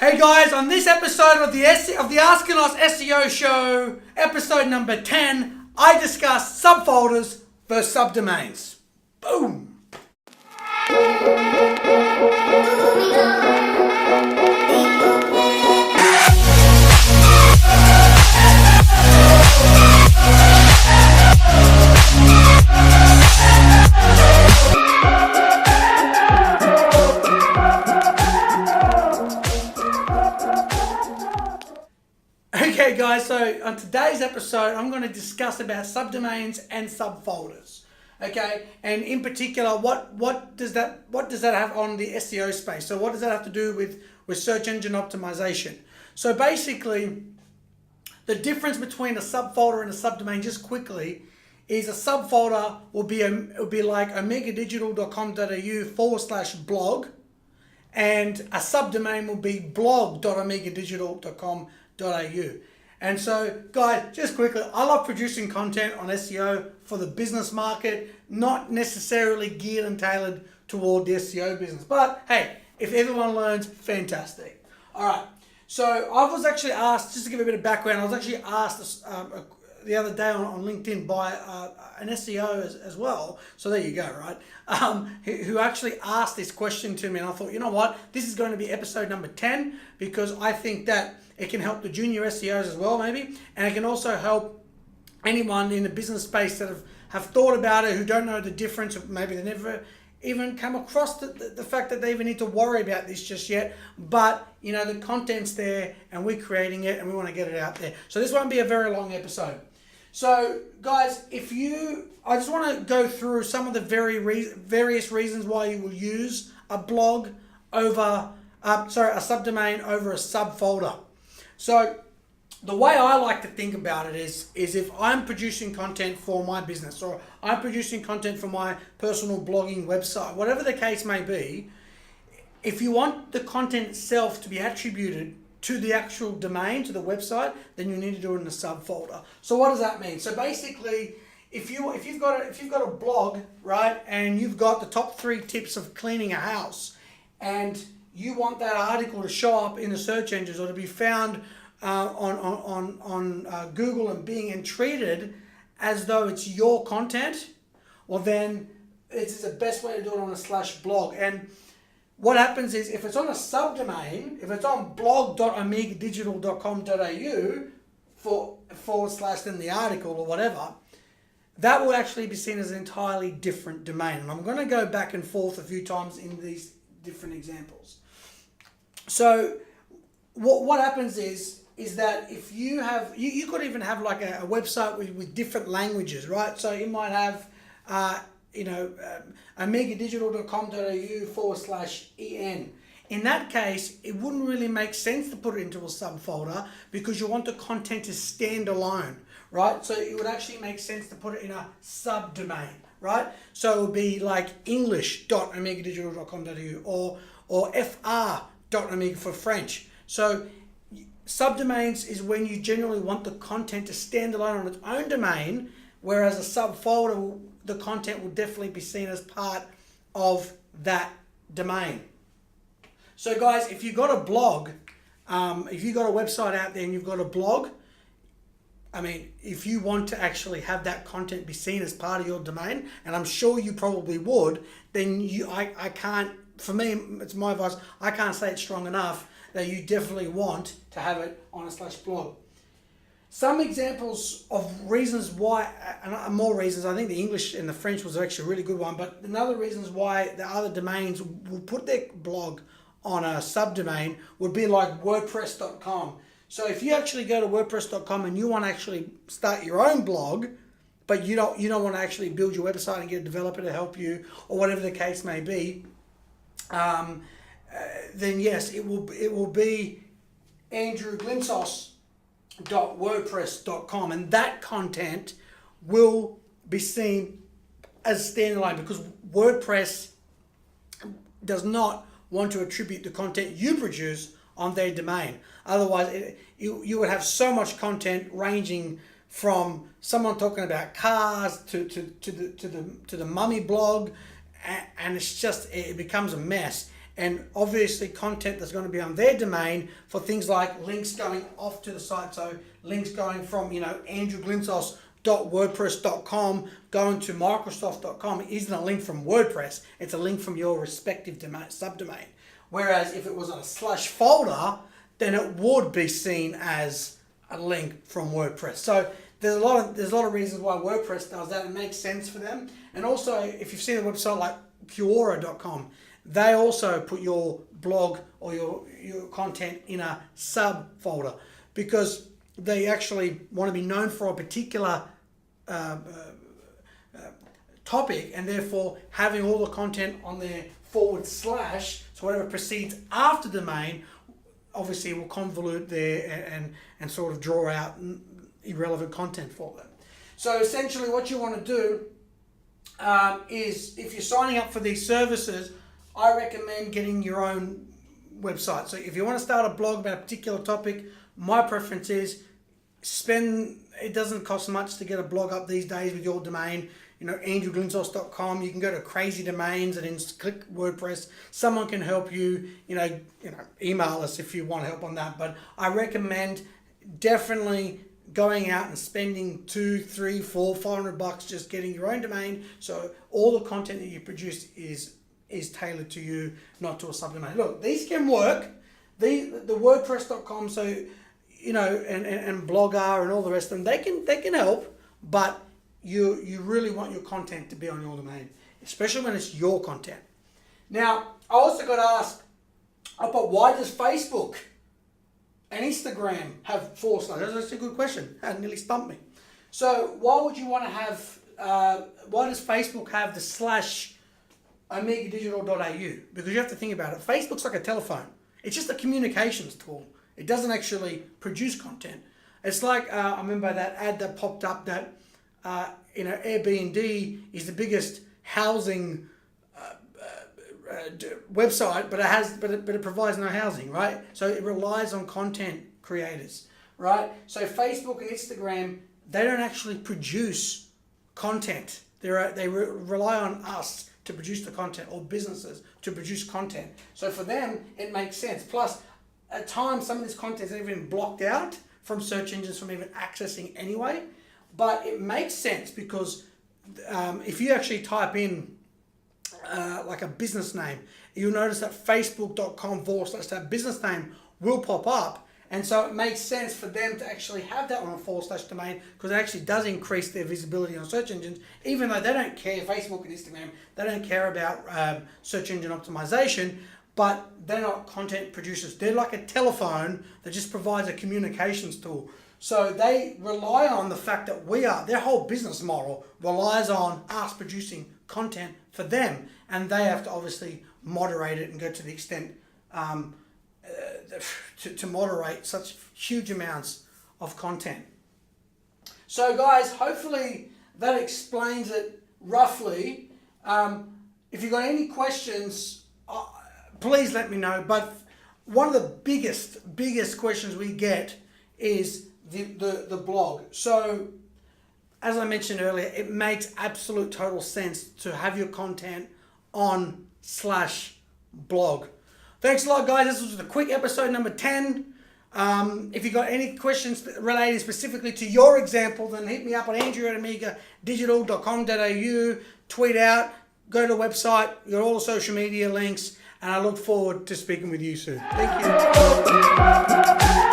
Hey guys, on this episode of the Asking Us SEO show, episode number 10, I discuss subfolders versus subdomains. Boom! Okay guys, so on today's episode, I'm going to discuss about subdomains and subfolders. Okay, and in particular, what does that have on the SEO space? So what does that have to do with search engine optimization? So basically, the difference between a subfolder and a subdomain, just quickly, is a subfolder will be like omegadigital.com.au/blog, and a subdomain will be blog.omegadigital.com.au. And so, guys, just quickly, I love producing content on SEO for the business market, not necessarily geared and tailored toward the SEO business. But hey, if everyone learns, fantastic. All right. So I was actually asked, just to give a bit of background, I was actually asked the other day on LinkedIn by an SEO as well. So there you go, right? Who actually asked this question to me, and I thought, you know what, this is going to be episode number 10 because I think that it can help the junior SEOs as well, maybe, and it can also help anyone in the business space that have thought about it, who don't know the difference, or maybe they never even come across the fact that they even need to worry about this just yet. But you know, the content's there, and we're creating it, and we want to get it out there. So this won't be a very long episode. So guys, I just want to go through some of the various reasons why you will use a blog over, a subdomain over a subfolder. So the way I like to think about it is if I'm producing content for my business, or I'm producing content for my personal blogging website, whatever the case may be, if you want the content itself to be attributed to the actual domain, to the website, then you need to do it in a subfolder. So what does that mean? So basically, if you've got a blog, right, and you've got the top 3 tips of cleaning a house, and you want that article to show up in the search engines or to be found on Google and Bing and treated as though it's your content, well then it's the best way to do it on a /blog. And what happens is, if it's on a subdomain, if it's on blog.omegadigital.com.au / then the article or whatever, that will actually be seen as an entirely different domain. And I'm going to go back and forth a few times in these different examples. So what happens is that if you have, you could even have like a website with different languages, right? So you might have, omegadigital.com.au /en. In that case, it wouldn't really make sense to put it into a subfolder because you want the content to stand alone, right? So it would actually make sense to put it in a subdomain, right? So it would be like english.omegadigital.com.au or fr.omega for French. So subdomains is when you generally want the content to stand alone on its own domain, whereas a subfolder, the content will definitely be seen as part of that domain. So guys, if you've got a blog, if you've got a website out there and you've got a blog, I mean, if you want to actually have that content be seen as part of your domain, and I'm sure you probably would, then I can't, for me, it's my advice, I can't say it strong enough that you definitely want to have it on a /blog. Some examples of reasons why, and more reasons, I think the English and the French was actually a really good one, but another reasons why the other domains will put their blog on a subdomain would be like WordPress.com. So if you actually go to WordPress.com and you want to actually start your own blog, but you don't want to actually build your website and get a developer to help you, or whatever the case may be, then yes, it will be andrewglinsos.wordpress.com, and that content will be seen as standalone because WordPress does not want to attribute the content you produce on their domain. Otherwise, you would have so much content ranging from someone talking about cars to the mummy blog, and it becomes a mess. and obviously content that's going to be on their domain for things like links going off to the site. So links going from, andrewglinsos.wordpress.com going to microsoft.com isn't a link from WordPress. It's a link from your respective subdomain. Whereas if it was on a /folder, then it would be seen as a link from WordPress. So there's a lot of reasons why WordPress does that. It makes sense for them. And also, if you've seen a website like QUORA.com, they also put your blog or your content in a subfolder because they actually want to be known for a particular topic, and therefore having all the content on their / so whatever precedes after domain obviously will convolute there and sort of draw out irrelevant content for them. So essentially what you want to do is, if you're signing up for these services, I recommend getting your own website. So if you want to start a blog about a particular topic, my preference is it doesn't cost much to get a blog up these days with your domain. andrewglinsos.com. You can go to Crazy Domains and then click WordPress. Someone can help you. Email us if you want help on that. But I recommend definitely going out and spending $200, $300, $400, $500 just getting your own domain. So all the content that you produce is tailored to you, not to a subdomain. Look, these can work. The WordPress.com, so and Blogger and all the rest of them, they can help, but you really want your content to be on your domain, especially when it's your content. Now, I also got asked, but why does Facebook and Instagram have / That's a good question. That nearly stumped me. So why would you want to have, why does Facebook have the /omegadigital.au? Because you have to think about it. Facebook's like a telephone. It's just a communications tool. It doesn't actually produce content. It's like, I remember that ad that popped up that, Airbnb is the biggest housing website, but it provides no housing, right? So it relies on content creators, right? So Facebook and Instagram, they don't actually produce content. They rely on us to produce the content, or businesses to produce content. So for them, it makes sense. Plus, at times, some of this content is even blocked out from search engines from even accessing anyway. But it makes sense because if you actually type in like a business name, you'll notice that facebook.com / that business name will pop up. And so it makes sense for them to actually have that on a / domain, because it actually does increase their visibility on search engines, even though they don't care, Facebook and Instagram, they don't care about search engine optimization, but they're not content producers. They're like a telephone that just provides a communications tool. So they rely on the fact that their whole business model relies on us producing content for them, and they have to obviously moderate it and go to the extent to moderate such huge amounts of content. So guys, hopefully that explains it roughly. If you've got any questions, please let me know. But one of the biggest questions we get is the blog. So as I mentioned earlier, it makes absolute total sense to have your content on /blog. Thanks a lot, guys. This was the quick episode number 10. If you got any questions related specifically to your example, then hit me up on andrew@omegadigital.com.au, tweet out, go to the website, you got all the social media links, and I look forward to speaking with you soon. Thank you.